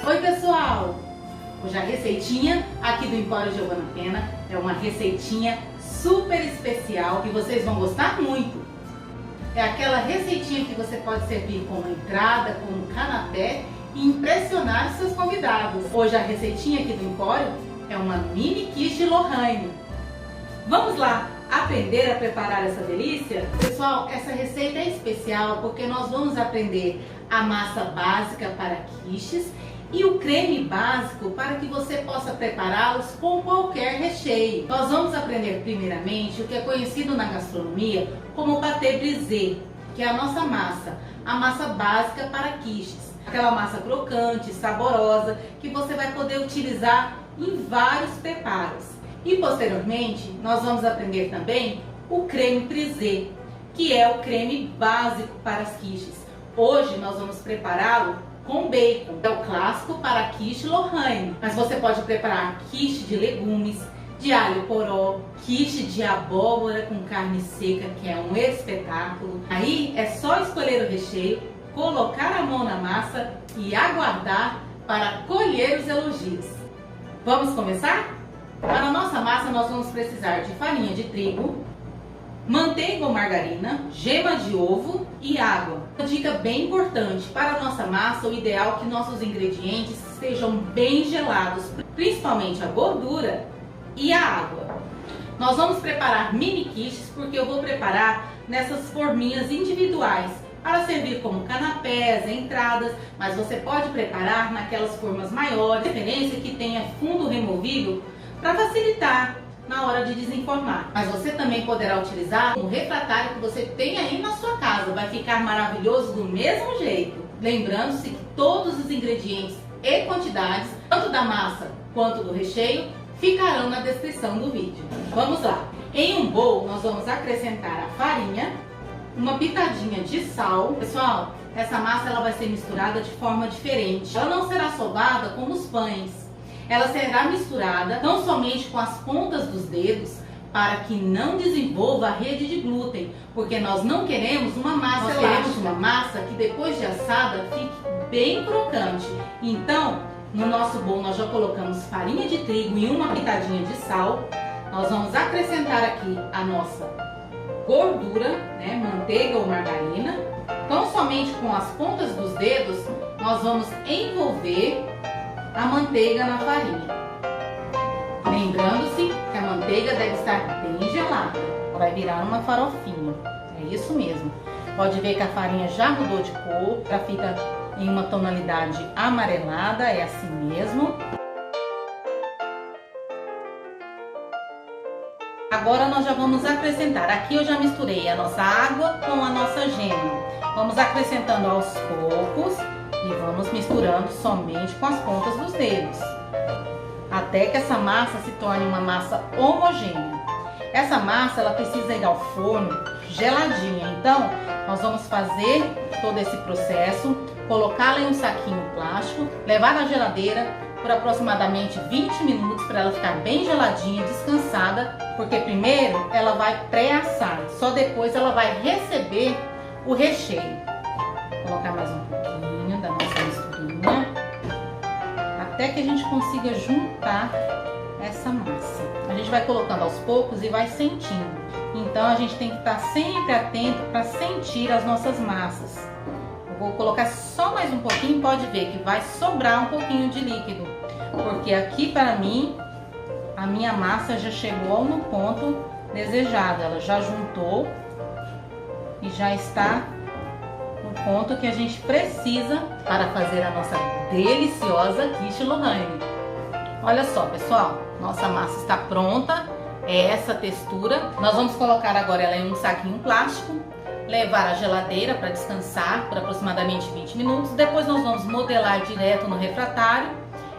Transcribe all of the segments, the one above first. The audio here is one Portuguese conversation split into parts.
Oi pessoal! Hoje a receitinha aqui do Empório Giovana Pena é uma receitinha super especial que vocês vão gostar muito. É aquela receitinha que você pode servir como entrada, como canapé e impressionar os seus convidados. Hoje a receitinha aqui do Empório é uma mini quiche Lohane. Vamos lá aprender a preparar essa delícia? Pessoal, essa receita é especial porque nós vamos aprender a massa básica para quiches e o creme básico para que você possa prepará-los com qualquer recheio. Nós vamos aprender primeiramente o que é conhecido na gastronomia como pâté brisé, que é a nossa massa, a massa básica para quiches. Aquela massa crocante, saborosa, que você vai poder utilizar em vários preparos. E posteriormente, nós vamos aprender também o creme brisé, que é o creme básico para as quiches. Hoje nós vamos prepará-lo com bacon. É o clássico para a quiche Lohane. Mas você pode preparar quiche de legumes, de alho poró, quiche de abóbora com carne seca, que é um espetáculo. Aí é só escolher o recheio, colocar a mão na massa e aguardar para colher os elogios. Vamos começar? Para a nossa massa nós vamos precisar de farinha de trigo, manteiga ou margarina, gema de ovo e água. Uma dica bem importante, para a nossa massa o ideal é que nossos ingredientes estejam bem gelados, principalmente a gordura e a água. Nós vamos preparar mini quiches porque eu vou preparar nessas forminhas individuais para servir como canapés, entradas, mas você pode preparar naquelas formas maiores, de preferência que tenha fundo removível para facilitar na hora de desenformar. Mas você também poderá utilizar um refratário que você tem aí na sua casa, vai ficar maravilhoso do mesmo jeito. Lembrando-se que todos os ingredientes e quantidades, tanto da massa quanto do recheio, ficarão na descrição do vídeo. Vamos lá! Em um bowl nós vamos acrescentar a farinha, uma pitadinha de sal. Pessoal, essa massa ela vai ser misturada de forma diferente. Ela não será sovada como os pães. Ela será misturada não somente com as pontas dos dedos para que não desenvolva a rede de glúten, porque nós não queremos uma massa elástica. Nós queremos uma massa que depois de assada fique bem crocante. Então, no nosso bowl nós já colocamos farinha de trigo e uma pitadinha de sal. Nós vamos acrescentar aqui a nossa gordura, né, manteiga ou margarina. Então, somente com as pontas dos dedos nós vamos envolver a manteiga na farinha. Lembrando-se que a manteiga deve estar bem gelada, vai virar uma farofinha. É isso mesmo. Pode ver que a farinha já mudou de cor, já fica em uma tonalidade amarelada, é assim mesmo. Agora nós já vamos acrescentar, aqui eu já misturei a nossa água com a nossa gema. Vamos acrescentando aos poucos e vamos misturando somente com as pontas dos dedos, até que essa massa se torne uma massa homogênea. Essa massa ela precisa ir ao forno geladinha, então nós vamos fazer todo esse processo, colocá-la em um saquinho plástico, levar na geladeira por aproximadamente 20 minutos para ela ficar bem geladinha, descansada, porque primeiro ela vai pré-assar, só depois ela vai receber o recheio. Vou colocar mais um pouquinho da nossa misturinha, até que a gente consiga juntar essa massa. A gente vai colocando aos poucos e vai sentindo. Então a gente tem que estar sempre atento para sentir as nossas massas. Eu vou colocar só mais um pouquinho, pode ver que vai sobrar um pouquinho de líquido, porque aqui para mim a minha massa já chegou no ponto desejado, ela já juntou e já está no ponto que a gente precisa para fazer a nossa deliciosa quiche Lohane. Olha só, pessoal, nossa massa está pronta, é essa textura. Nós vamos colocar agora ela em um saquinho plástico, levar à geladeira para descansar por aproximadamente 20 minutos. Depois nós vamos modelar direto no refratário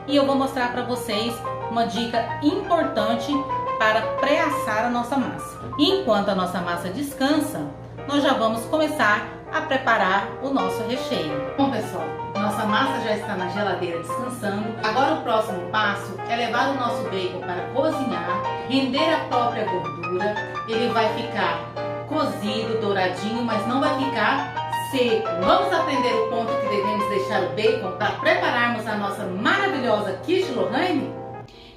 e eu vou mostrar para vocês uma dica importante para pré-assar a nossa massa. Enquanto a nossa massa descansa, nós já vamos começar a preparar o nosso recheio. Bom, pessoal, nossa massa já está na geladeira descansando. Agora o próximo passo é levar o nosso bacon para cozinhar, render a própria gordura. Ele vai ficar cozido, douradinho, mas não vai ficar seco. Vamos aprender o ponto que devemos deixar o bacon para prepararmos a nossa maravilhosa quiche Lorraine?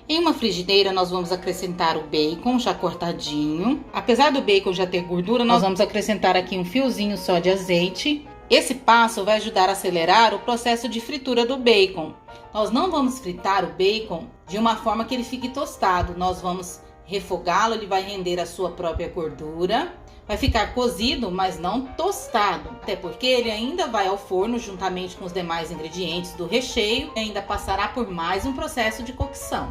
Em uma frigideira nós vamos acrescentar o bacon já cortadinho. Apesar do bacon já ter gordura, nós vamos acrescentar aqui um fiozinho só de azeite. Esse passo vai ajudar a acelerar o processo de fritura do bacon. Nós não vamos fritar o bacon de uma forma que ele fique tostado. Nós vamos refogá-lo, ele vai render a sua própria gordura. Vai ficar cozido, mas não tostado. Até porque ele ainda vai ao forno juntamente com os demais ingredientes do recheio e ainda passará por mais um processo de cocção.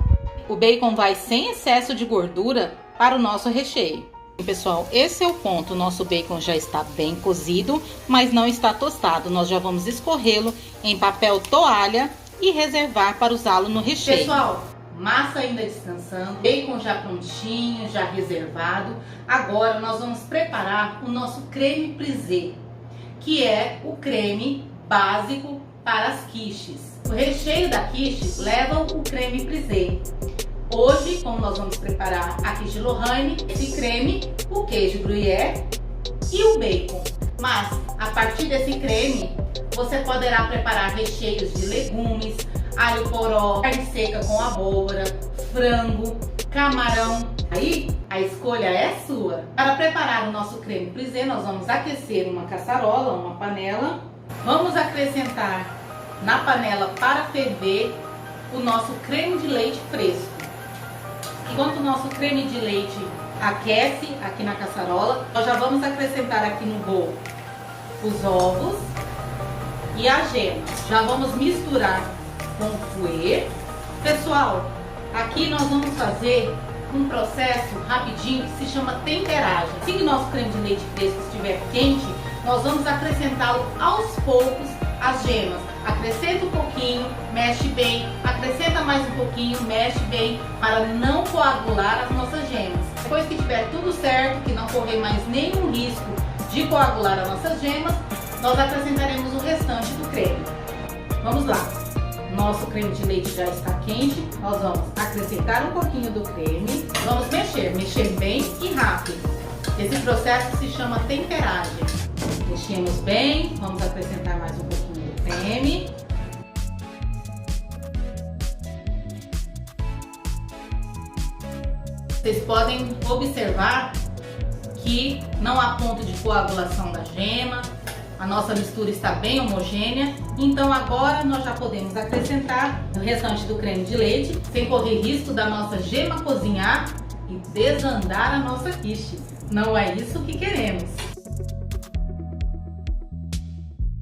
O bacon vai sem excesso de gordura para o nosso recheio. Pessoal, esse é o ponto. O nosso bacon já está bem cozido, mas não está tostado. Nós já vamos escorrê-lo em papel toalha e reservar para usá-lo no recheio. Pessoal, massa ainda descansando, bacon já prontinho, já reservado. Agora nós vamos preparar o nosso creme brisée, que é o creme básico para as quiches. O recheio da quiche leva o creme brisée. Hoje, como nós vamos preparar a quiche Lorraine, esse creme, o queijo gruyère e o bacon. Mas, a partir desse creme, você poderá preparar recheios de legumes, alho poró, carne seca com abóbora, frango, camarão. Aí, a escolha é sua. Para preparar o nosso creme brisée, nós vamos aquecer uma caçarola, uma panela. Vamos acrescentar na panela para ferver o nosso creme de leite fresco. Enquanto o nosso creme de leite aquece aqui na caçarola, nós já vamos acrescentar aqui no bowl os ovos e a gema. Já vamos misturar com o fouet. Pessoal, aqui nós vamos fazer um processo rapidinho que se chama temperagem. Assim que o nosso creme de leite fresco estiver quente, nós vamos acrescentá-lo aos poucos as gemas. Acrescenta um pouquinho, mexe bem, acrescenta mais um pouquinho, mexe bem, para não coagular as nossas gemas. Depois que tiver tudo certo, que não correr mais nenhum risco de coagular as nossas gemas, nós acrescentaremos o restante do creme. Vamos lá. Nosso creme de leite já está quente, nós vamos acrescentar um pouquinho do creme, vamos mexer bem e rápido. Esse processo se chama temperagem. Mexemos bem, vamos acrescentar mais um pouquinho do creme. Vocês podem observar que não há ponto de coagulação da gema, a nossa mistura está bem homogênea. Então agora nós já podemos acrescentar o restante do creme de leite, sem correr risco da nossa gema cozinhar e desandar a nossa quiche. Não é isso que queremos.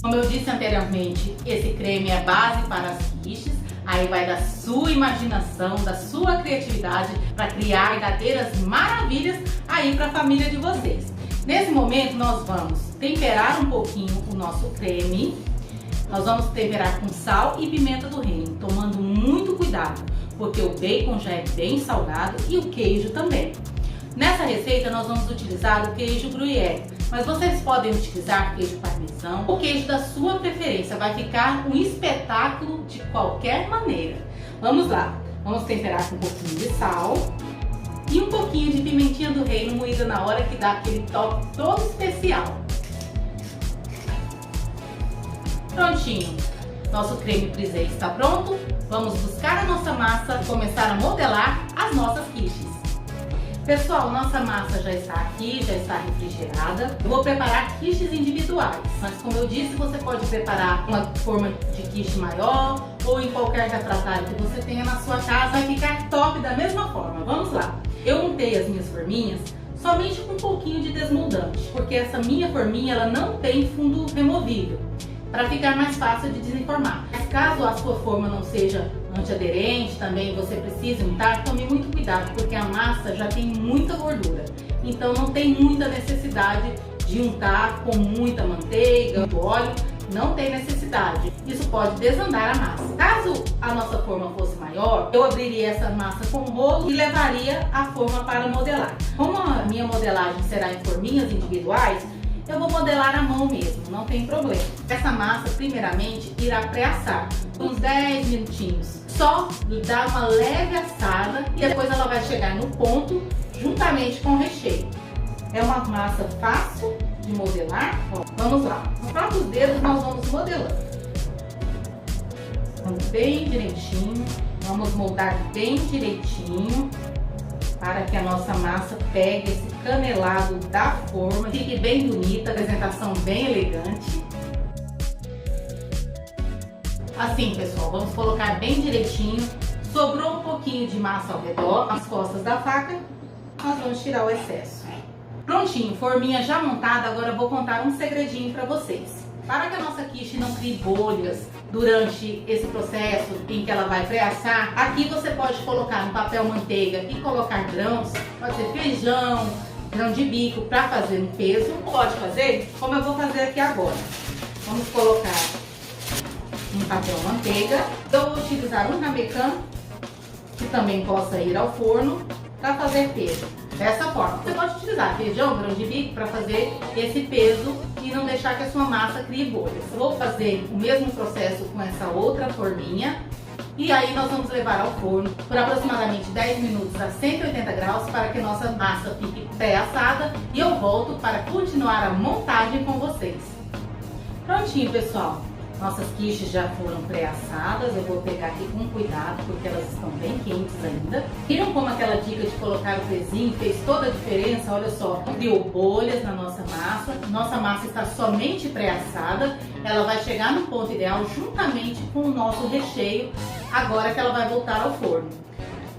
Como eu disse anteriormente, esse creme é base para as quiches. Aí vai da sua imaginação, da sua criatividade para criar verdadeiras maravilhas aí para a família de vocês. Nesse momento nós vamos temperar um pouquinho o nosso creme. Nós vamos temperar com sal e pimenta do reino, tomando muito cuidado, porque o bacon já é bem salgado e o queijo também. Nessa receita nós vamos utilizar o queijo gruyère, mas vocês podem utilizar queijo parmesão ou queijo da sua preferência, vai ficar um espetáculo de qualquer maneira. Vamos lá, vamos temperar com um pouquinho de sal e um pouquinho de pimentinha do reino moída na hora, que dá aquele toque todo especial. Prontinho, nosso creme brisée está pronto. Vamos buscar a nossa massa e começar a modelar as nossas quiches. Pessoal, nossa massa já está aqui, já está refrigerada. Eu vou preparar quiches individuais, mas como eu disse, você pode preparar uma forma de quiche maior ou em qualquer refratário que você tenha na sua casa, vai ficar top da mesma forma. Vamos lá! Eu untei as minhas forminhas somente com um pouquinho de desmoldante, porque essa minha forminha ela não tem fundo removível, para ficar mais fácil de desenformar. Mas caso a sua forma não seja antiaderente, também você precisa untar, tome muito cuidado, porque a massa já tem muita gordura. Então não tem muita necessidade de untar com muita manteiga, muito óleo, não tem necessidade. Isso pode desandar a massa. Caso a nossa forma fosse maior, eu abriria essa massa com rolo e levaria a forma para modelar. Como a minha modelagem será em forminhas individuais, eu vou modelar à mão mesmo, não tem problema. Essa massa, primeiramente, irá pré-assar uns 10 minutinhos. Só dar uma leve assada e depois ela vai chegar no ponto juntamente com o recheio. É uma massa fácil de modelar, ó, vamos lá. Com os próprios dedos nós vamos modelando. Então, bem direitinho, vamos moldar bem direitinho para que a nossa massa pegue esse canelado da forma, fique bem bonita, apresentação bem elegante. Assim, pessoal, vamos colocar bem direitinho. Sobrou um pouquinho de massa ao redor, as costas da faca, nós vamos tirar o excesso. Prontinho, forminha já montada, agora eu vou contar um segredinho para vocês. Para que a nossa quiche não crie bolhas durante esse processo em que ela vai pré-assar, aqui você pode colocar no papel manteiga e colocar grãos, pode ser feijão, grão de bico, para fazer um peso. Pode fazer como eu vou fazer aqui agora. Vamos colocar um papel manteiga. Eu vou utilizar um ramecan, que também possa ir ao forno, para fazer peso. Dessa forma, você pode utilizar feijão, grão de bico para fazer esse peso e não deixar que a sua massa crie bolhas. Vou fazer o mesmo processo com essa outra forminha e aí nós vamos levar ao forno por aproximadamente 10 minutos a 180 graus para que nossa massa fique pré-assada e eu volto para continuar a montagem com vocês. Prontinho, pessoal. Nossas quiches já foram pré-assadas, eu vou pegar aqui com cuidado porque elas estão bem quentes ainda. Viram como aquela dica de colocar o pezinho fez toda a diferença? Olha só, criou bolhas na nossa massa está somente pré-assada, ela vai chegar no ponto ideal juntamente com o nosso recheio, agora que ela vai voltar ao forno.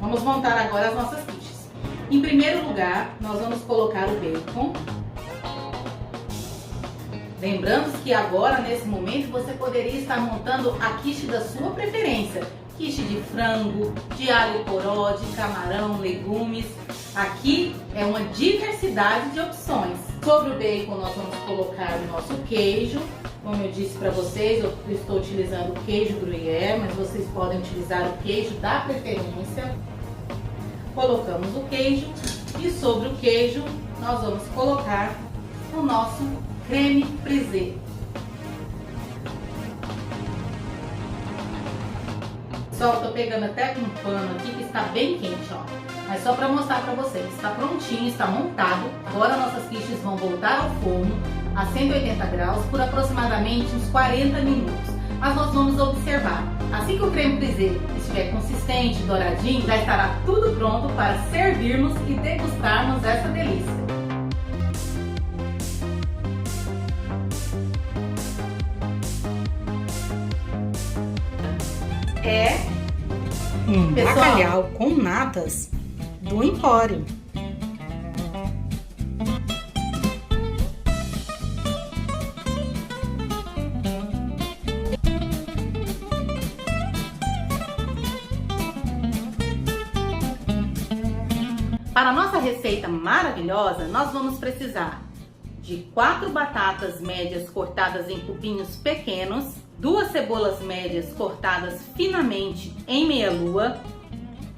Vamos montar agora as nossas quiches. Em primeiro lugar, nós vamos colocar o bacon. Lembrando que agora, nesse momento, você poderia estar montando a quiche da sua preferência. Quiche de frango, de alho poró, de camarão, legumes. Aqui é uma diversidade de opções. Sobre o bacon, nós vamos colocar o nosso queijo. Como eu disse para vocês, eu estou utilizando o queijo gruyère, mas vocês podem utilizar o queijo da preferência. Colocamos o queijo e sobre o queijo, nós vamos colocar o nosso creme frisé. Pessoal, eu tô pegando até com um pano aqui que está bem quente, ó. Mas só para mostrar para vocês, está prontinho, está montado. Agora nossas quiches vão voltar ao forno a 180 graus por aproximadamente uns 40 minutos. Mas nós vamos observar. Assim que o creme frisé estiver consistente, douradinho, já estará tudo pronto para servirmos e degustarmos essa delícia. É um bacalhau com natas do Empório. Para a nossa receita maravilhosa, nós vamos precisar de 4 batatas médias cortadas em cubinhos pequenos, 2 cebolas médias cortadas finamente em meia-lua,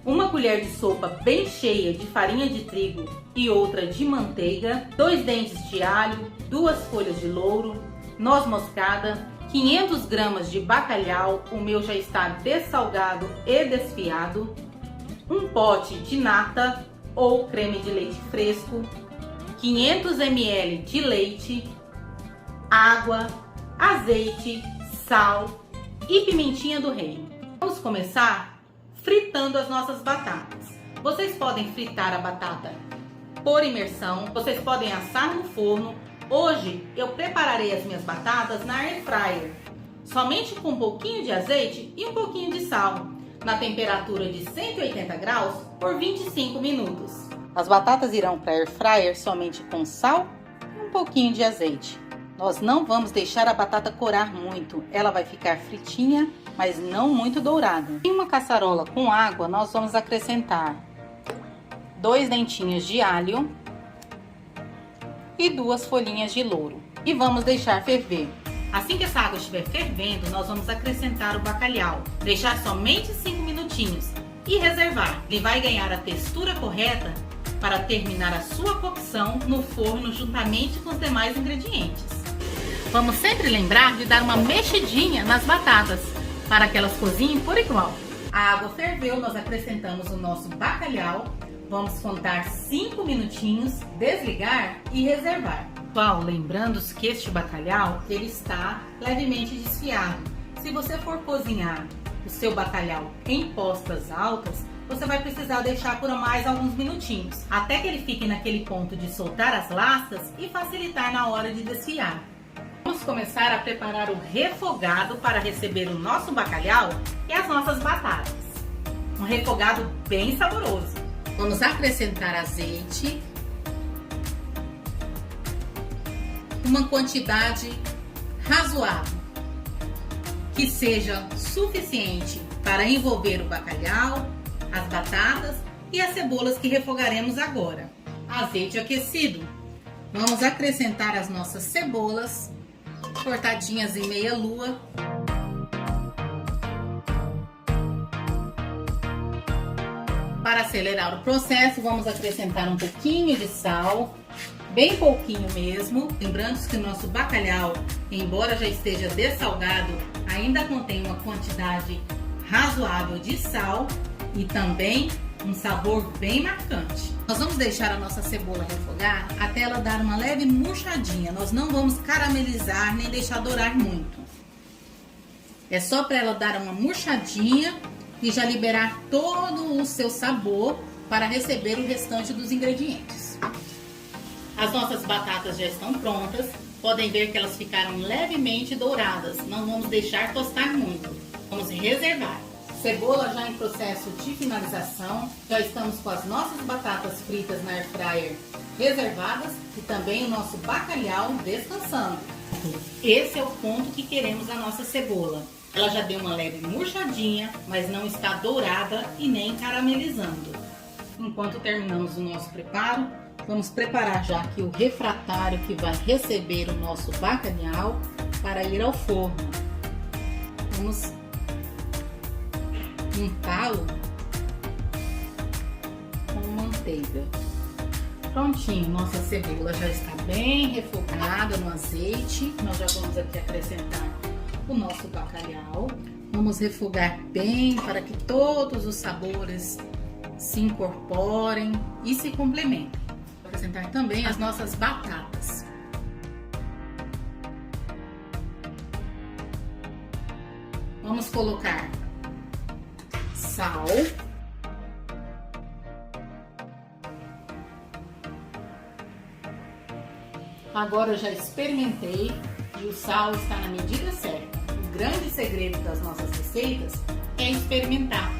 1 colher de sopa bem cheia de farinha de trigo e outra de manteiga, 2 dentes de alho, 2 folhas de louro, noz moscada, 500 gramas de bacalhau, o meu já está dessalgado e desfiado, 1 pote de nata ou creme de leite fresco, 500 ml de leite, água, azeite, sal e pimentinha do reino. Vamos começar fritando as nossas batatas. Vocês podem fritar a batata por imersão, vocês podem assar no forno. Hoje eu prepararei as minhas batatas na air fryer, somente com um pouquinho de azeite e um pouquinho de sal, na temperatura de 180 graus por 25 minutos. As batatas irão para air fryer somente com sal e um pouquinho de azeite. Nós não vamos deixar a batata corar muito, ela vai ficar fritinha, mas não muito dourada. Em uma caçarola com água, nós vamos acrescentar 2 dentinhos de alho e 2 folhinhas de louro. E vamos deixar ferver. Assim que essa água estiver fervendo, nós vamos acrescentar o bacalhau. Deixar somente 5 minutinhos e reservar. Ele vai ganhar a textura correta para terminar a sua cocção no forno juntamente com os demais ingredientes. Vamos sempre lembrar de dar uma mexidinha nas batatas para que elas cozinhem por igual. A água ferveu, nós acrescentamos o nosso bacalhau. Vamos contar 5 minutinhos, desligar e reservar. Pessoal, lembrando que este bacalhau ele está levemente desfiado. Se você for cozinhar o seu bacalhau em postas altas, você vai precisar deixar por mais alguns minutinhos, até que ele fique naquele ponto de soltar as lascas e facilitar na hora de desfiar. Vamos começar a preparar o refogado para receber o nosso bacalhau e as nossas batatas. Um refogado bem saboroso. Vamos acrescentar azeite, uma quantidade razoável, que seja suficiente para envolver o bacalhau, as batatas e as cebolas que refogaremos agora. Azeite aquecido. Vamos acrescentar as nossas cebolas, cortadinhas em meia lua. Para acelerar o processo, vamos acrescentar um pouquinho de sal, bem pouquinho mesmo. Lembrando que o nosso bacalhau, embora já esteja dessalgado, ainda contém uma quantidade razoável de sal e também um sabor bem marcante. Nós vamos deixar a nossa cebola refogar até ela dar uma leve murchadinha. Nós não vamos caramelizar nem deixar dourar muito. É só para ela dar uma murchadinha e já liberar todo o seu sabor para receber o restante dos ingredientes. As nossas batatas já estão prontas. Podem ver que elas ficaram levemente douradas. Não vamos deixar tostar muito. Vamos reservar. Cebola já em processo de finalização. Já estamos com as nossas batatas fritas na air fryer reservadas e também o nosso bacalhau descansando. Esse é o ponto que queremos da nossa cebola. Ela já deu uma leve murchadinha, mas não está dourada e nem caramelizando. Enquanto terminamos o nosso preparo, vamos preparar já aqui o refratário que vai receber o nosso bacalhau para ir ao forno. Vamos untá-lo com manteiga. Prontinho, nossa cebola já está bem refogada no azeite. Nós já vamos aqui acrescentar o nosso bacalhau. Vamos refogar bem para que todos os sabores se incorporem e se complementem. Vou acrescentar também as nossas batatas. Vamos colocar sal, agora eu já experimentei e o sal está na medida certa. O grande segredo das nossas receitas é experimentar.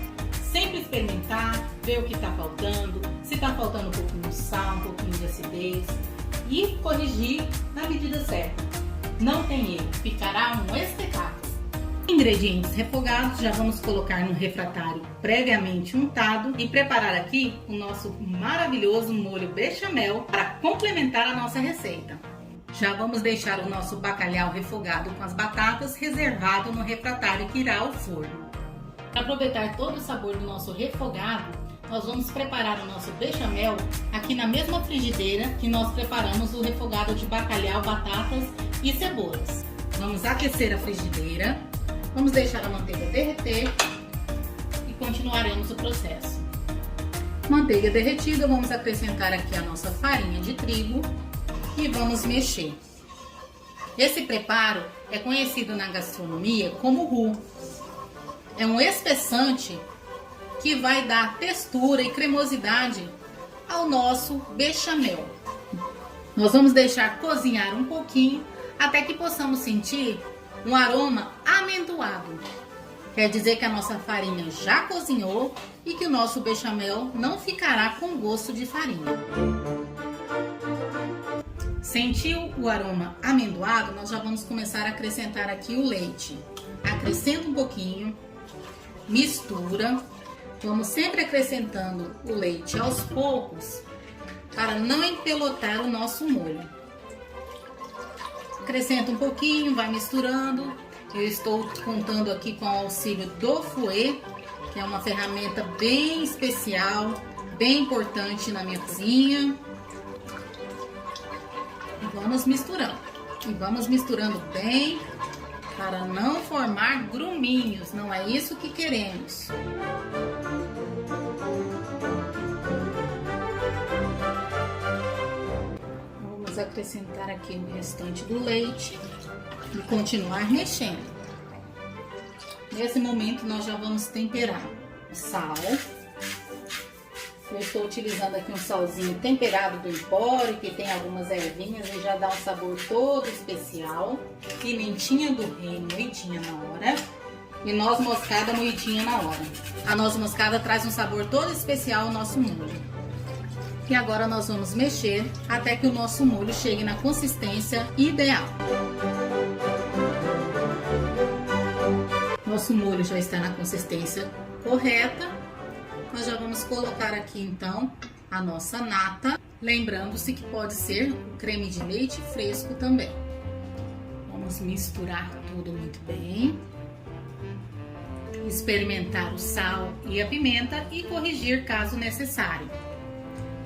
Sempre experimentar, ver o que está faltando, se está faltando um pouquinho de sal, um pouquinho de acidez e corrigir na medida certa. Não tem erro, ficará um espetáculo. Ingredientes refogados, já vamos colocar no refratário previamente untado e preparar aqui o nosso maravilhoso molho bechamel para complementar a nossa receita. Já vamos deixar o nosso bacalhau refogado com as batatas reservado no refratário que irá ao forno. Para aproveitar todo o sabor do nosso refogado, nós vamos preparar o nosso bechamel aqui na mesma frigideira que nós preparamos o refogado de bacalhau, batatas e cebolas. Vamos aquecer a frigideira, vamos deixar a manteiga derreter e continuaremos o processo. Manteiga derretida, vamos acrescentar aqui a nossa farinha de trigo e vamos mexer. Esse preparo é conhecido na gastronomia como roux. É um espessante que vai dar textura e cremosidade ao nosso bechamel. Nós vamos deixar cozinhar um pouquinho até que possamos sentir um aroma amendoado. Quer dizer que a nossa farinha já cozinhou e que o nosso bechamel não ficará com gosto de farinha. Sentiu o aroma amendoado? Nós já vamos começar a acrescentar aqui o leite. Acrescenta um pouquinho, mistura. Vamos sempre acrescentando o leite aos poucos para não empelotar o nosso molho. Acrescenta um pouquinho, vai misturando. Eu estou contando aqui com o auxílio do fouet, que é uma ferramenta bem especial, bem importante na minha cozinha. E vamos misturando. E vamos misturando bem para não formar gruminhos. Não é isso que queremos. Vamos vamos acrescentar aqui o restante do leite e continuar mexendo. Nesse momento nós já vamos temperar o sal. Eu estou utilizando aqui um salzinho temperado do Empório, que tem algumas ervinhas e já dá um sabor todo especial. Pimentinha do reino moidinha na hora. E noz moscada moidinha na hora. A noz moscada traz um sabor todo especial ao nosso molho. E agora nós vamos mexer até que o nosso molho chegue na consistência ideal. Nosso molho já está na consistência correta. Nós já vamos colocar aqui então a nossa nata, lembrando-se que pode ser o creme de leite fresco também. Vamos misturar tudo muito bem, experimentar o sal e a pimenta e corrigir caso necessário.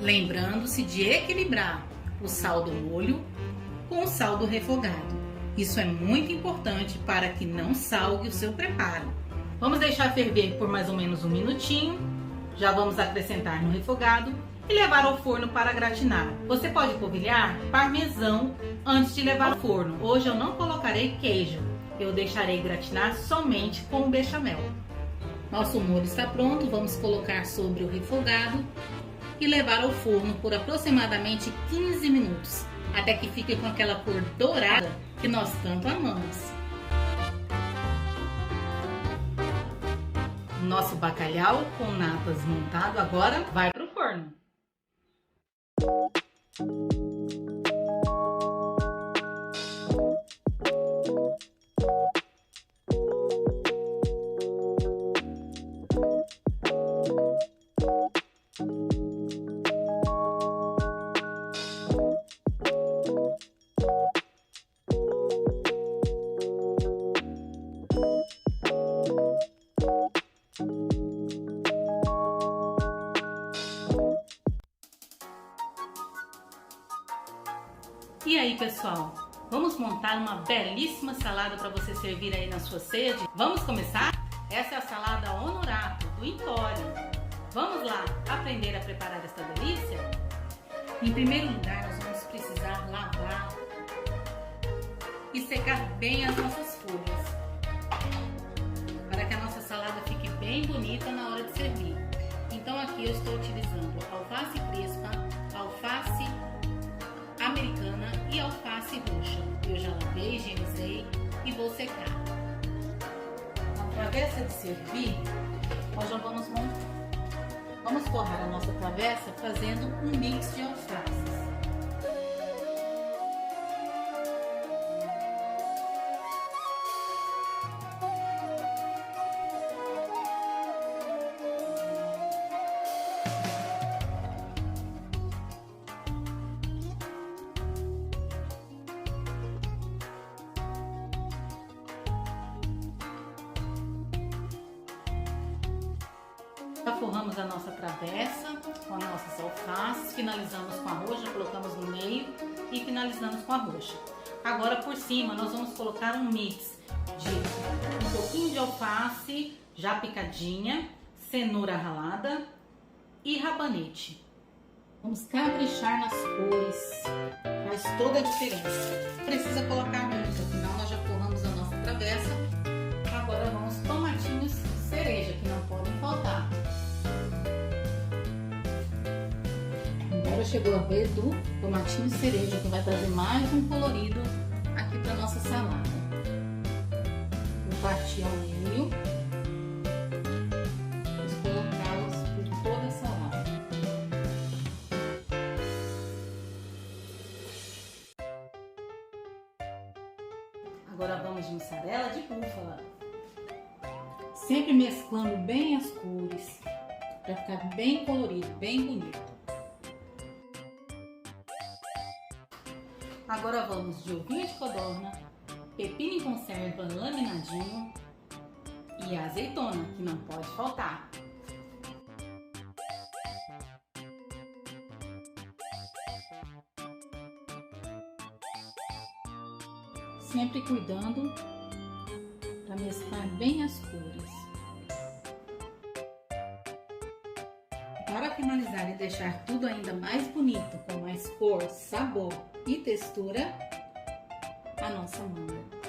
Lembrando-se de equilibrar o sal do molho com o sal do refogado. Isso é muito importante para que não salgue o seu preparo. Vamos deixar ferver por mais ou menos um minutinho. Já vamos acrescentar no refogado e levar ao forno para gratinar. Você pode polvilhar parmesão antes de levar ao forno. Hoje eu não colocarei queijo, eu deixarei gratinar somente com o bechamel. Nosso molho está pronto, vamos colocar sobre o refogado e levar ao forno por aproximadamente 15 minutos, até que fique com aquela cor dourada que nós tanto amamos. Nosso bacalhau com natas montado agora vai para o forno. E aí, pessoal, vamos montar uma belíssima salada para você servir aí na sua ceia? Vamos começar? Essa é a salada Honorato do Empório. Vamos lá aprender a preparar esta delícia? Em primeiro lugar, nós vamos precisar lavar e secar bem as nossas folhas, para que a nossa salada fique bem bonita na hora de servir. Então aqui eu estou utilizando alface crespa, alface americana e alface roxa. Eu já lavei, higienizei e vou secar. Na travessa de servir, nós já vamos montar. Vamos forrar a nossa travessa fazendo um mix de alfaces. Já forramos a nossa travessa com as nossas alfaces, finalizamos com a roxa, colocamos no meio e finalizamos com a roxa. Agora por cima nós vamos colocar um mix de um pouquinho de alface já picadinha, cenoura ralada e rabanete. Vamos caprichar nas cores, faz toda a diferença. Precisa colocar muito, afinal nós já forramos a nossa travessa. Agora vamos tomatinhos cereja, que não podem faltar. Agora chegou a vez do tomatinho cereja, que vai trazer mais um colorido aqui para nossa salada. Vou partir ao meio. Vamos colocá-los por toda a salada. Agora vamos de mussarela de búfala. Sempre mesclando bem as cores, para ficar bem colorido, bem bonito. Agora vamos de ovinho de codorna, pepino em conserva laminadinho e azeitona, que não pode faltar. Sempre cuidando para mesclar bem as cores. para finalizar e deixar tudo ainda mais bonito, com mais cor, sabor e textura, a nossa manga.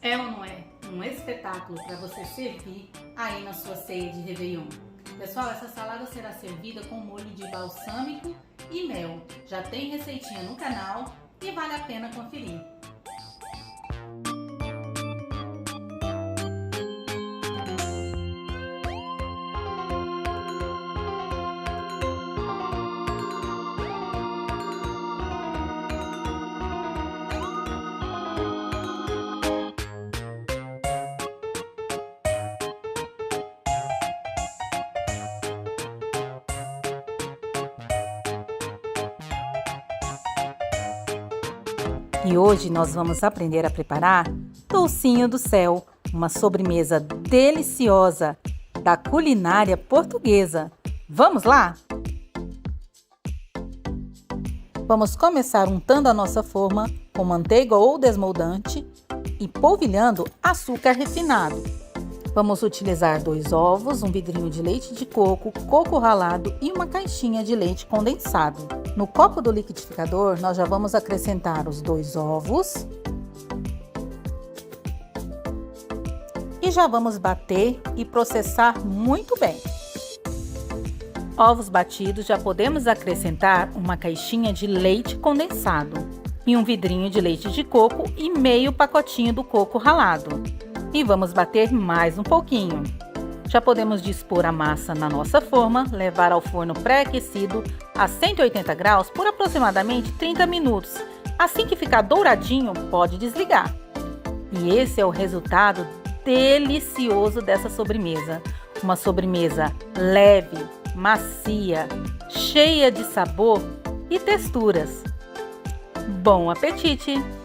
É ou não é um espetáculo para você servir aí na sua ceia de Réveillon? Pessoal, essa salada será servida com molho de balsâmico e mel. Já tem receitinha no canal e vale a pena conferir. E hoje nós vamos aprender a preparar Docinho do Céu, uma sobremesa deliciosa da culinária portuguesa. Vamos lá? Vamos começar untando a nossa forma com manteiga ou desmoldante e polvilhando açúcar refinado. Vamos utilizar 2 ovos, um vidrinho de leite de coco, coco ralado e uma caixinha de leite condensado. No copo do liquidificador, nós já vamos acrescentar os 2 ovos e já vamos bater e processar muito bem. Ovos batidos, já podemos acrescentar uma caixinha de leite condensado e um vidrinho de leite de coco e meio pacotinho do coco ralado. E vamos bater mais um pouquinho. Já podemos dispor a massa na nossa forma, levar ao forno pré-aquecido a 180 graus por aproximadamente 30 minutos. Assim que ficar douradinho, pode desligar. E esse é o resultado delicioso dessa sobremesa. Uma sobremesa leve, macia, cheia de sabor e texturas. Bom apetite!